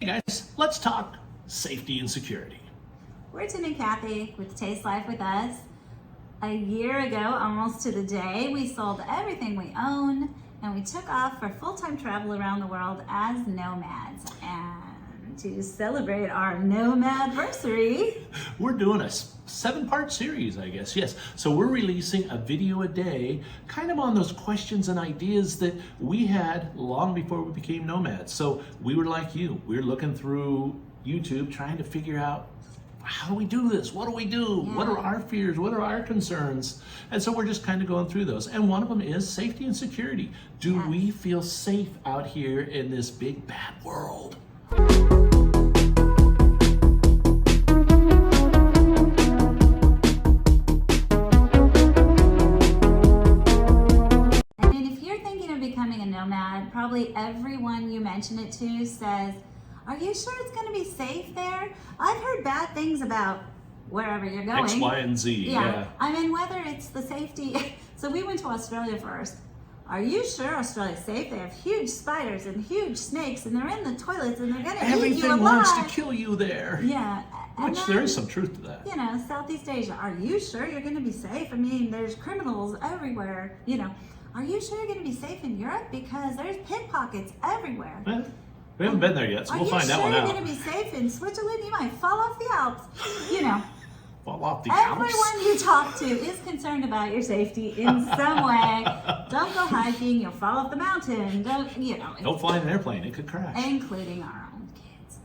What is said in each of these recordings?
Hey guys, let's talk safety and security. We're Tim and Kathy with Taste Life with Us. A year ago, almost to the day, we sold everything we own and we took off for full-time travel around the world as nomads. And to celebrate our Nomad-versary, We're doing a 7-part series, I guess. Yes. So we're releasing a video a day, kind of on those questions and ideas that we had long before we became nomads. So we were like you. We're looking through YouTube trying to figure out, how do we do this? What do we do? Yeah. What are our fears? What are our concerns? And so we're just kind of going through those. And one of them is safety and security. Do Yes. we feel safe out here in this big bad world? becoming a nomad, probably everyone you mention it to says, are you sure it's going to be safe there? I've heard bad things about wherever you're going. X, Y, and Z. Yeah. I mean, whether it's the safety. So we went to Australia first. Are you sure Australia's safe? They have huge spiders and huge snakes and they're in the toilets and they're going to eat you alive. Everything wants to kill you there. Yeah. Which then, there is some truth to that. You know, Southeast Asia, are you sure you're going to be safe? I mean, there's criminals everywhere, you know. Are you sure you're going to be safe in Europe? Because there's pickpockets everywhere. Well, we haven't been there yet, so we'll find that one out. Are you sure you're going to be safe in Switzerland? You might fall off the Alps. You know. Fall off the Alps? Everyone you talk to is concerned about your safety in some way. Don't go hiking. You'll fall off the mountain. Don't fly in an airplane. It could crash. Including our own kids.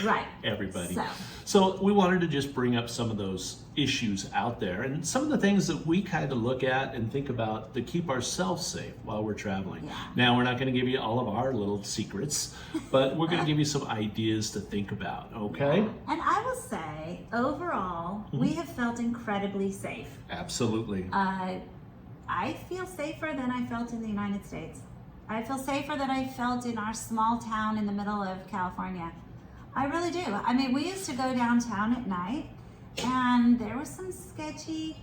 Right. Everybody. So we wanted to just bring up some of those issues out there and some of the things that we kind of look at and think about to keep ourselves safe while we're traveling. Yeah. Now, we're not going to give you all of our little secrets, but we're going to give you some ideas to think about, okay? Yeah. And I will say, overall, we have felt incredibly safe. Absolutely. I feel safer than I felt in the United States. I feel safer than I felt in our small town in the middle of California. I really do. I mean, we used to go downtown at night and there were some sketchy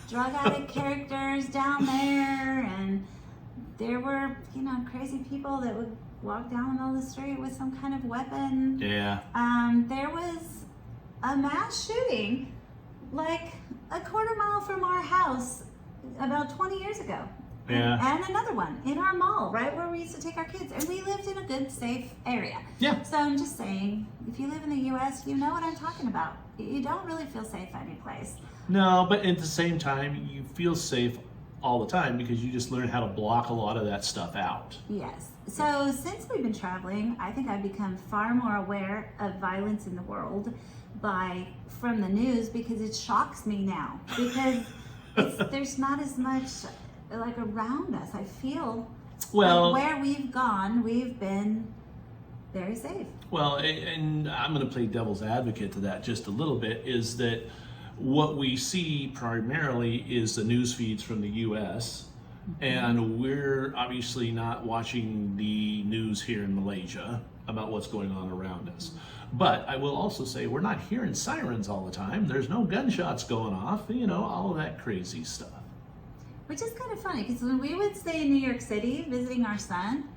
drug addict characters down there, and there were, crazy people that would walk down the middle of the street with some kind of weapon. Yeah. There was a mass shooting like a quarter mile from our house about 20 years ago. Yeah. And another one in our mall, right where we used to take our kids. And we lived in a good, safe area. Yeah. So I'm just saying, if you live in the U.S., you know what I'm talking about. You don't really feel safe any place. No, but at the same time, you feel safe all the time because you just learn how to block a lot of that stuff out. Yes. So since we've been traveling, I think I've become far more aware of violence in the world from the news, because it shocks me now. Because there's not as much like around us. I feel like where we've gone, we've been very safe. Well, and I'm going to play devil's advocate to that just a little bit, is that what we see primarily is the news feeds from the U.S. And we're obviously not watching the news here in Malaysia about what's going on around us. But I will also say we're not hearing sirens all the time. There's no gunshots going off, all of that crazy stuff. Which is kind of funny, because when we would stay in New York City visiting our son,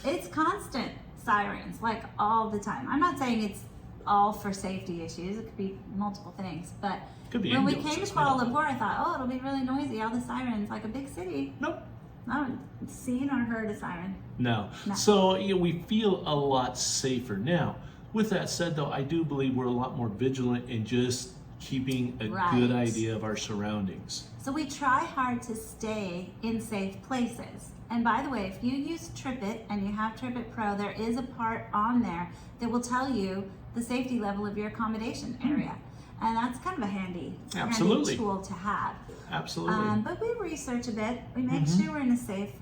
it's constant sirens, like all the time. I'm not saying it's all for safety issues. It could be multiple things. But when we came to Kuala Lumpur, I thought, it'll be really noisy, all the sirens, like a big city. Nope. I haven't seen or heard a siren. No. So we feel a lot safer. Now, with that said, though, I do believe we're a lot more vigilant in just keeping a good idea of our surroundings. So we try hard to stay in safe places. And by the way, if you use TripIt and you have TripIt Pro, there is a part on there that will tell you the safety level of your accommodation area. And that's kind of a handy tool to have. Absolutely. But we research a bit. We make sure we're in a safe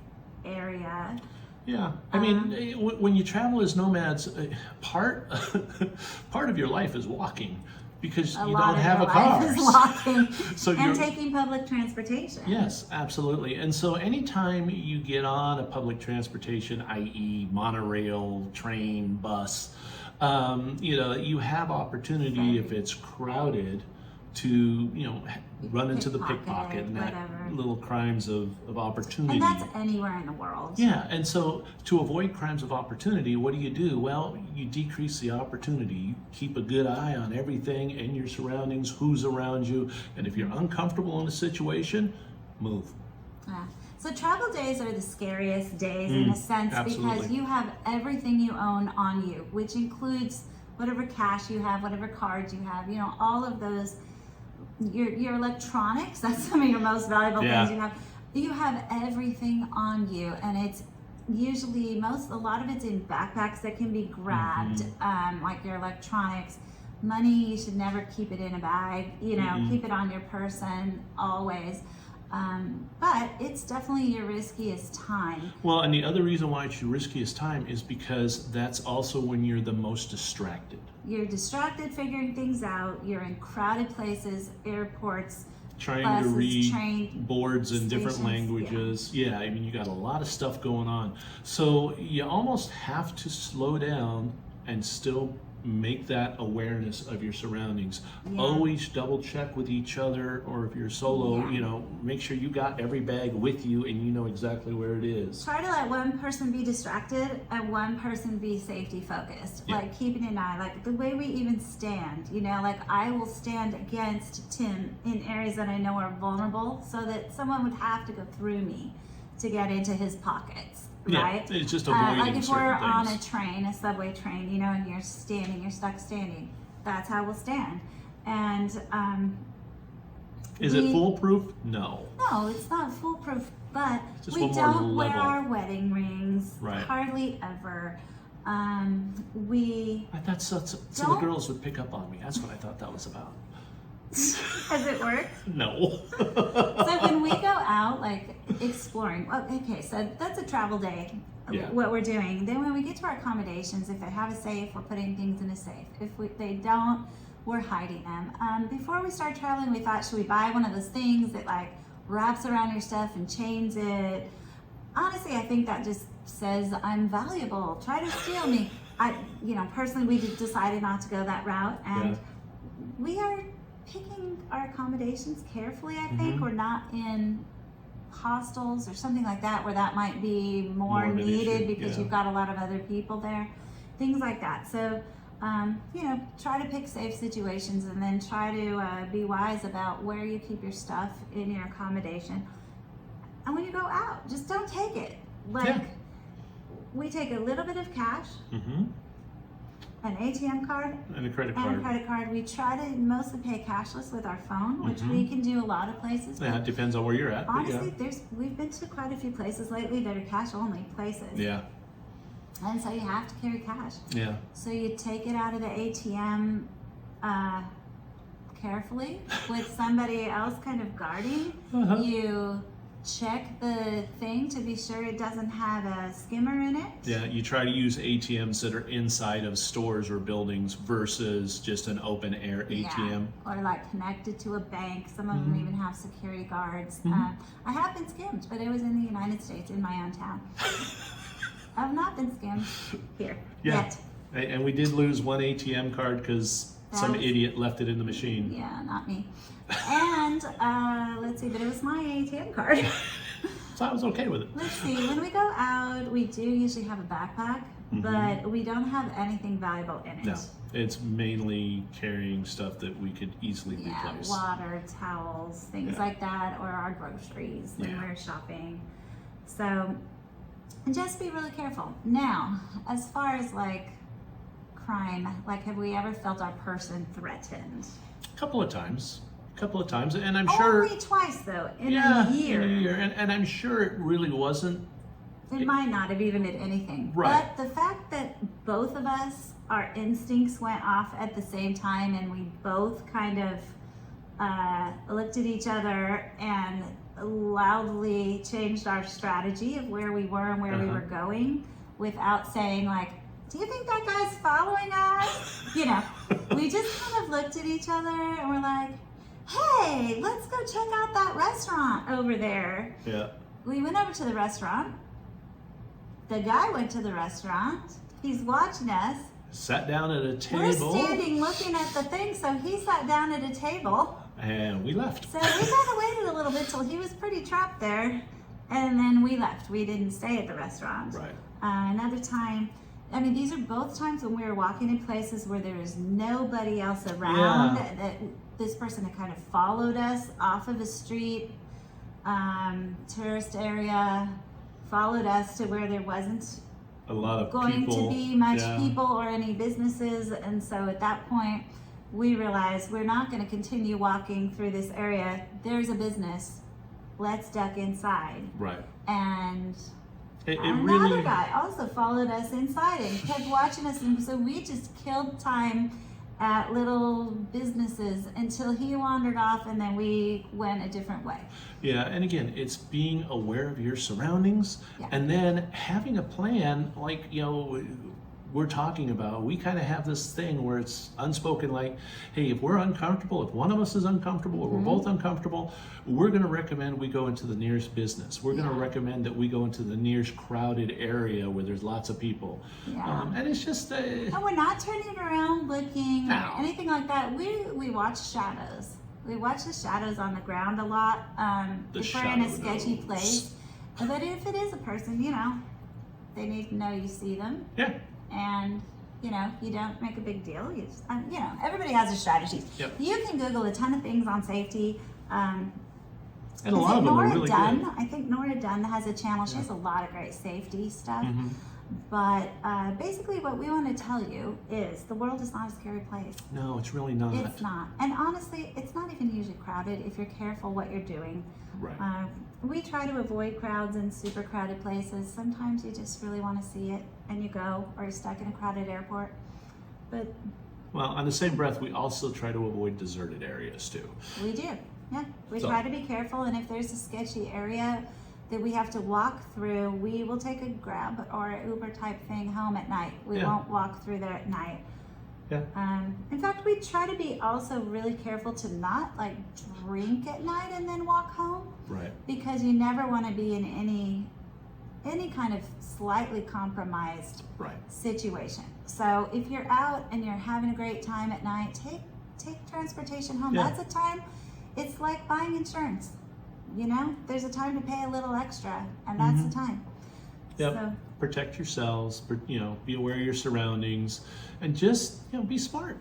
area. Yeah, I mean, when you travel as nomads, part of your life is walking. Because you don't have a car. Walking so and taking public transportation. Yes, absolutely. And so anytime you get on a public transportation, i.e. monorail, train, bus, you have opportunity if it's crowded to, run into the pickpocket and that little crimes of opportunity. And that's anywhere in the world. Yeah, and so to avoid crimes of opportunity, what do? Well, you decrease the opportunity. You keep a good eye on everything in your surroundings, who's around you, and if you're uncomfortable in a situation, move. Yeah. So travel days are the scariest days in a sense absolutely. because you have everything you own on you, which includes whatever cash you have, whatever cards you have, all of those, your electronics, that's some of your most valuable things you have. You have everything on you, and it's usually a lot of it's in backpacks that can be grabbed, like your electronics. Money, you should never keep it in a bag, keep it on your person always. But it's definitely your riskiest time. Well, and the other reason why it's your riskiest time is because that's also when you're the most distracted. You're distracted figuring things out. You're in crowded places, airports, trying buses, to read train boards in different stations, languages. Yeah, I mean, you got a lot of stuff going on. So you almost have to slow down and still make that awareness of your surroundings. Yeah. Always double check with each other, or if you're solo, make sure you got every bag with you and you know exactly where it is. Try to let one person be distracted and one person be safety focused. Yeah. Like keeping an eye, like the way we even stand, like I will stand against Tim in areas that I know are vulnerable so that someone would have to go through me to get into his pockets. Right? It's just avoiding like if we're certain on things. a train, a subway train, and you're stuck standing. That's how we'll stand. And is it foolproof? No. No, it's not foolproof, but Just we one more don't wear level. our wedding rings. Right. Hardly ever. I thought so the girls would pick up on me. That's what I thought that was about. Has it worked? No. So when we go out, like exploring, okay, so that's a travel day, what we're doing. Then when we get to our accommodations, if they have a safe, we're putting things in a safe. If they don't, we're hiding them. Before we start traveling, we thought, should we buy one of those things that like wraps around your stuff and chains it? Honestly, I think that just says I'm valuable. Try to steal me. Personally, we decided not to go that route, and we are picking our accommodations carefully. I think we're not in hostels or something like that where that might be more of an needed issue, because you've got a lot of other people there, things like that. So try to pick safe situations, and then try to be wise about where you keep your stuff in your accommodation. And when you go out, just don't take it. We take a little bit of cash, an ATM card, and a credit and a card. credit card. We try to mostly pay cashless with our phone, which we can do a lot of places. Yeah, it depends on where you're at. Honestly, we've been to quite a few places lately that are cash-only places. Yeah. And so you have to carry cash. Yeah. So you take it out of the ATM carefully with somebody else kind of guarding. You check the thing to be sure it doesn't have a skimmer in it. Yeah, you try to use ATMs that are inside of stores or buildings versus just an open air ATM. Yeah. Or like connected to a bank. Some of them even have security guards. I have been skimmed, but it was in the United States, in my own town. I've not been skimmed here yet. And we did lose one ATM card because some idiot left it in the machine. Yeah, not me. And let's see, but it was my ATM card. So I was okay with it. Let's see, when we go out, we do usually have a backpack, but we don't have anything valuable in it. No, it's mainly carrying stuff that we could easily Yeah, replace. water, towels, things like that, or our groceries when we're shopping. So just be really careful. Now, as far as like crime, like have we ever felt our person threatened? A couple of times, and I'm sure Only twice though, in a year. in a year, and I'm sure it really wasn't. It might not have even been anything. Right. But the fact that both of us, our instincts went off at the same time, and we both kind of looked at each other and loudly changed our strategy of where we were and where we were going without saying like, do you think that guy's following us? We just kind of looked at each other and we're like, hey, let's go check out that restaurant over there. Yeah. We went over to the restaurant. The guy went to the restaurant. He's watching us. Sat down at a table. We're standing looking at the thing, so he sat down at a table. and we left. So we kind of waited a little bit till he was pretty trapped there, and then we left. We didn't stay at the restaurant. Right. Another time, I mean, these are both times when we were walking in places where there was nobody else around. Yeah. That this person had kind of followed us off of a street, tourist area, followed us to where there wasn't A lot of going people. to be much Yeah. people or any businesses, and so at that point we realized we're not going to continue walking through this area. There's a business, let's duck inside. Right. And It another really. guy also followed us inside and kept watching us, and so we just killed time at little businesses until he wandered off, and then we went a different way. Yeah, and again, it's being aware of your surroundings, Yeah. and then having a plan, like, we're talking about. We kind of have this thing where it's unspoken, like, hey, if we're uncomfortable, if one of us is uncomfortable, or we're both uncomfortable, we're going to recommend we go into the nearest business. We're going to recommend that we go into the nearest crowded area where there's lots of people. Yeah. And it's just, And we're not turning around looking No. or anything like that. We watch shadows. We watch the shadows on the ground a lot. The If we're in a shadow sketchy knows. place. But if it is a person, they need to know you see them. yeah, And you don't make a big deal. You just, everybody has a strategy. Yep. You can Google a ton of things on safety. and a lot of them are Nora really Dunn? good. I think Nora Dunn has a channel. She has a lot of great safety stuff. Mhm. But basically, what we want to tell you is the world is not a scary place. No, it's really not. It's not. And honestly, it's not even usually crowded if you're careful what you're doing. Right. We try to avoid crowds in super crowded places. Sometimes you just really want to see it and you go, or you're stuck in a crowded airport. But Well, on the same breath, we also try to avoid deserted areas too. we do. Yeah. We So- try to be careful. And if there's a sketchy area that we have to walk through, we will take a Grab or an Uber type thing home at night. We Yeah. won't walk through there at night. Yeah. In fact, we try to be also really careful to not drink at night and then walk home, Right. because you never want to be in any kind of slightly compromised Right. situation. So if you're out and you're having a great time at night, take transportation home. Yeah. That's a time. It's like buying insurance. There's a time to pay a little extra, and that's the time. Yep. So Protect yourselves. Be aware of your surroundings, and just be smart.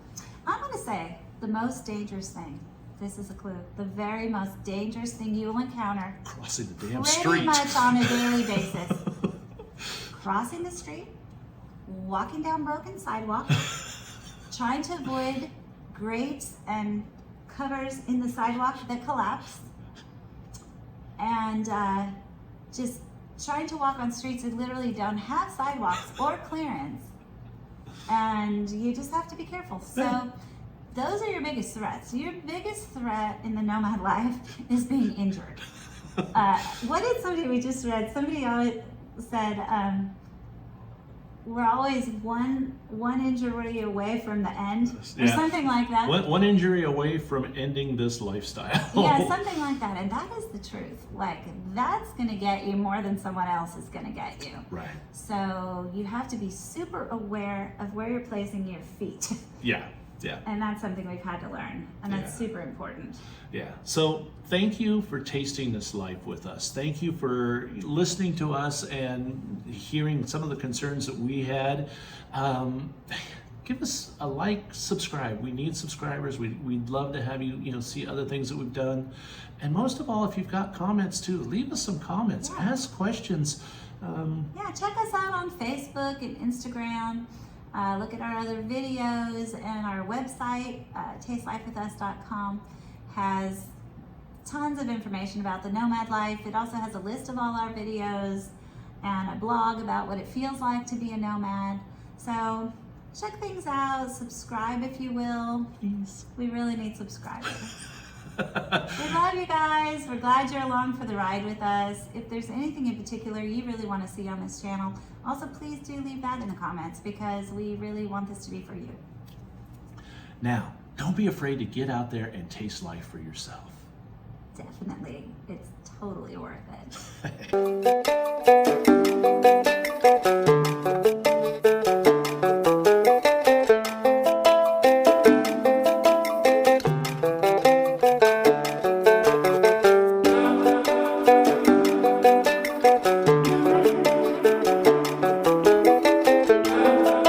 I'm going to say the most dangerous thing. This is a clue. The very most dangerous thing you will encounter Crossing the damn pretty street. much on a daily basis. Crossing the street, walking down broken sidewalks, trying to avoid grates and covers in the sidewalk that collapse, and just trying to walk on streets that literally don't have sidewalks or clearance. And you just have to be careful. So those are your biggest threats. Your biggest threat in the nomad life is being injured. What did somebody we just read? Somebody always said, we're always one injury away from the end, or Yeah. something like that. One injury away from ending this lifestyle. Yeah, something like that. And that is the truth. That's going to get you more than someone else is going to get you. Right. So you have to be super aware of where you're placing your feet. Yeah. Yeah. And that's something we've had to learn. And that's Yeah. super important. Yeah. So thank you for tasting this life with us. Thank you for listening to us and hearing some of the concerns that we had. Give us a like, subscribe. We need subscribers. We'd love to have you, see other things that we've done. And most of all, if you've got comments too, leave us some comments. Yeah. Ask questions. Yeah, check us out on Facebook and Instagram. Look at our other videos, and our website, tastelifewithus.com, has tons of information about the nomad life. It also has a list of all our videos and a blog about what it feels like to be a nomad. So check things out, subscribe if you will. Please. We really need subscribers. We love you guys. We're glad you're along for the ride with us. If there's anything in particular you really want to see on this channel, also please do leave that in the comments, because we really want this to be for you. Now, don't be afraid to get out there and taste life for yourself. Definitely. It's totally worth it.